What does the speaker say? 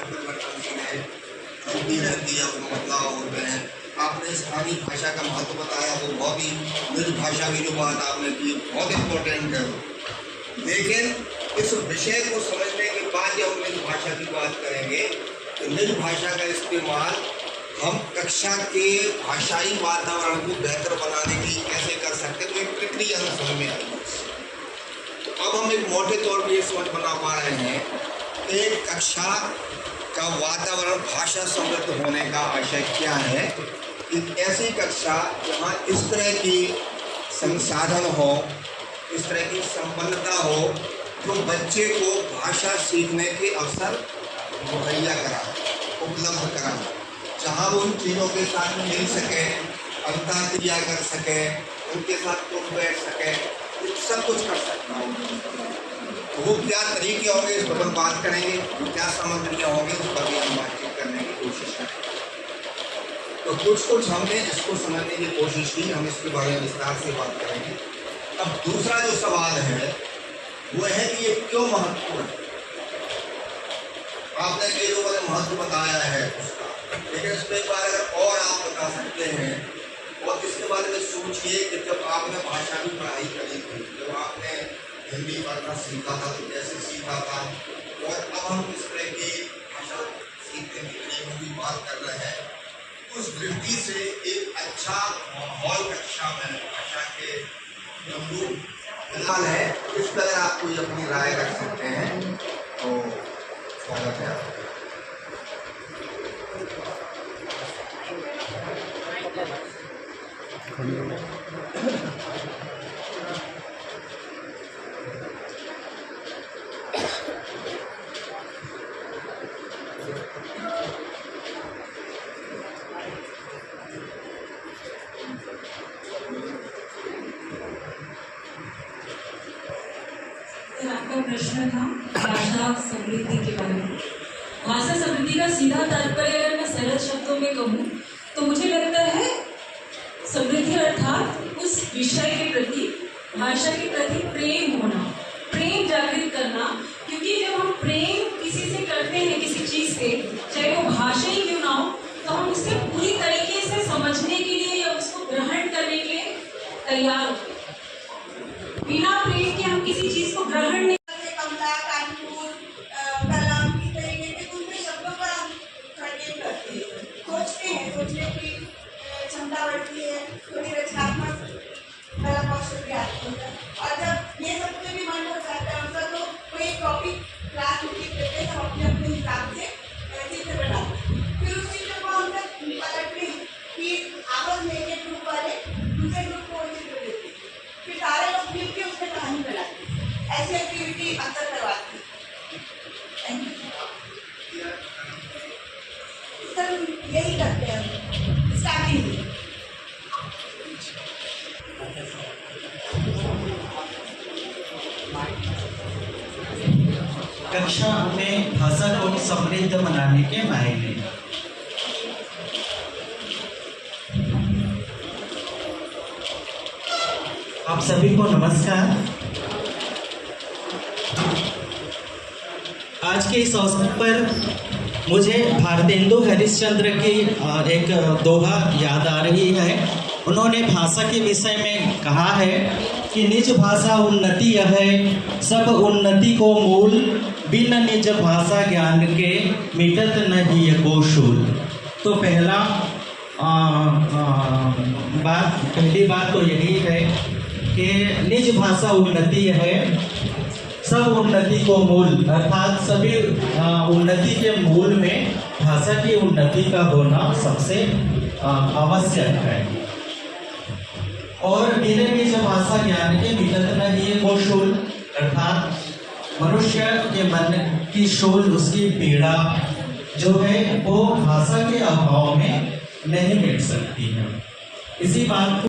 परिवर्तन है, होती रहती है, वो बदलाव होते हैं। आपने स्थानीय भाषा का महत्व बताया, वो बहुत ही निज भाषा की जो बात आपने की बहुत इम्पोर्टेंट है। लेकिन इस विषय को समझने के बाद जब हम निज भाषा की बात करेंगे तो निज भाषा का इस्तेमाल हम कक्षा के भाषाई वातावरण को बेहतर बनाने के लिए कैसे कर सकते हैं, तो एक प्रक्रिया में समझ में आई। अब हम एक मोटे तौर पर ये समझ बना पा रहे हैं कि एक कक्षा का वातावरण भाषा समृद्ध होने का आशय क्या है। एक ऐसी कक्षा जहाँ इस तरह की संसाधन हो, इस तरह की संपन्नता हो जो बच्चे को भाषा सीखने के अवसर मुहैया करा, उपलब्ध करा, जहाँ वो उन चीज़ों के साथ मिल सके, अंतःक्रिया कर सके, उनके साथ उठ बैठ सके, सब कुछ कर सकता हो। वो क्या तरीके होंगे इस पर हम बात करेंगे, क्या सामग्रियाँ होंगी उस पर भी हम बातचीत करने की कोशिश करेंगे। तो कुछ हमने इसको समझने की कोशिश की, हम इसके बारे में विस्तार से बात करेंगे। अब दूसरा जो सवाल है वो है कि ये क्यों महत्वपूर्ण है। आपने कई लोगों ने महत्व बताया है उसका, लेकिन इसमें एक बार अगर और आप बता सकते हैं और इसके बारे में सोचिए कि जब आपने भाषा की पढ़ाई करी थी, जब आपने हिंदी पढ़ना सीखा था तो कैसे सीखा था, और अब हम इस तरह की भाषा सीखने के तरीकों की बात कर रहे हैं, उस दृष्टि से एक अच्छा माहौल कक्षा में भाषा के है। इस तरह आप कोई अपनी राय रख सकते हैं तो स्वागत है आपका। आपका प्रश्न था भाषा समृद्धि के बारे में। भाषा समृद्धि का सीधा तात्पर्य अगर मैं सरल शब्दों में कहूँ तो मुझे लगता है समृद्धि अर्थात उस विषय के प्रति, भाषा के प्रति प्रेम होना, प्रेम जागृत करना। क्योंकि जब हम प्रेम किसी से करते हैं, किसी चीज़ से, चाहे वो भाषा ही क्यों ना हो, तो हम उससे पूरी तरीके से समझने के लिए या उसको ग्रहण करने के लिए तैयार होते हैं। बिना प्रेम के हम किसी चीज को ग्रहण नहीं। कमला, कानपुर, कलम की तरीके के दूसरे शब्दों पर हम प्रयोग करते हैं, सोचते हैं, सोचने की क्षमता बढ़ती है, थोड़ी रचनात्मक कला कौशल भी आती है। और जब ये सब में भी मन हो जाता है उनका, तो कोई टॉपिक क्लास में लिख देते हैं, सब अपने अपने हिसाब से चित्र बनाते हैं। फिर उस चित्र को हम तक पलटते हैं कि आपस में एक ग्रुप वाले दूसरे ग्रुप को चित्र देते हैं, फिर सारे लोग मिल के उसमें कहानी बनाते हैं। ऐसी एक्टिविटी अक्सर करवाती है। सर यही करते हैं स्टार्टिंग में। कक्षा में भाषा को समृद्ध बनाने के मायने। आप सभी को नमस्कार। आज के इस अवसर पर मुझे भारतेंदु हरिश्चंद्र की एक दोहा याद आ रही है। उन्होंने भाषा के विषय में कहा है कि निज भाषा उन्नति है, सब उन्नति को मूल, बिन निज भाषा ज्ञान के मिटत नहीं को शूल। तो पहली बात तो यही है कि निज भाषा उन्नति है, सब उन्नति को मूल, अर्थात सभी उन्नति के मूल में भाषा की उन्नति का होना सबसे आवश्यक है। और बिना निज भाषा ज्ञान के मिटत नहीं को शूल, अर्थात मनुष्य के मन की शूल, उसकी पीड़ा जो है वो भाषा के अभाव में नहीं मिट सकती है। इसी बात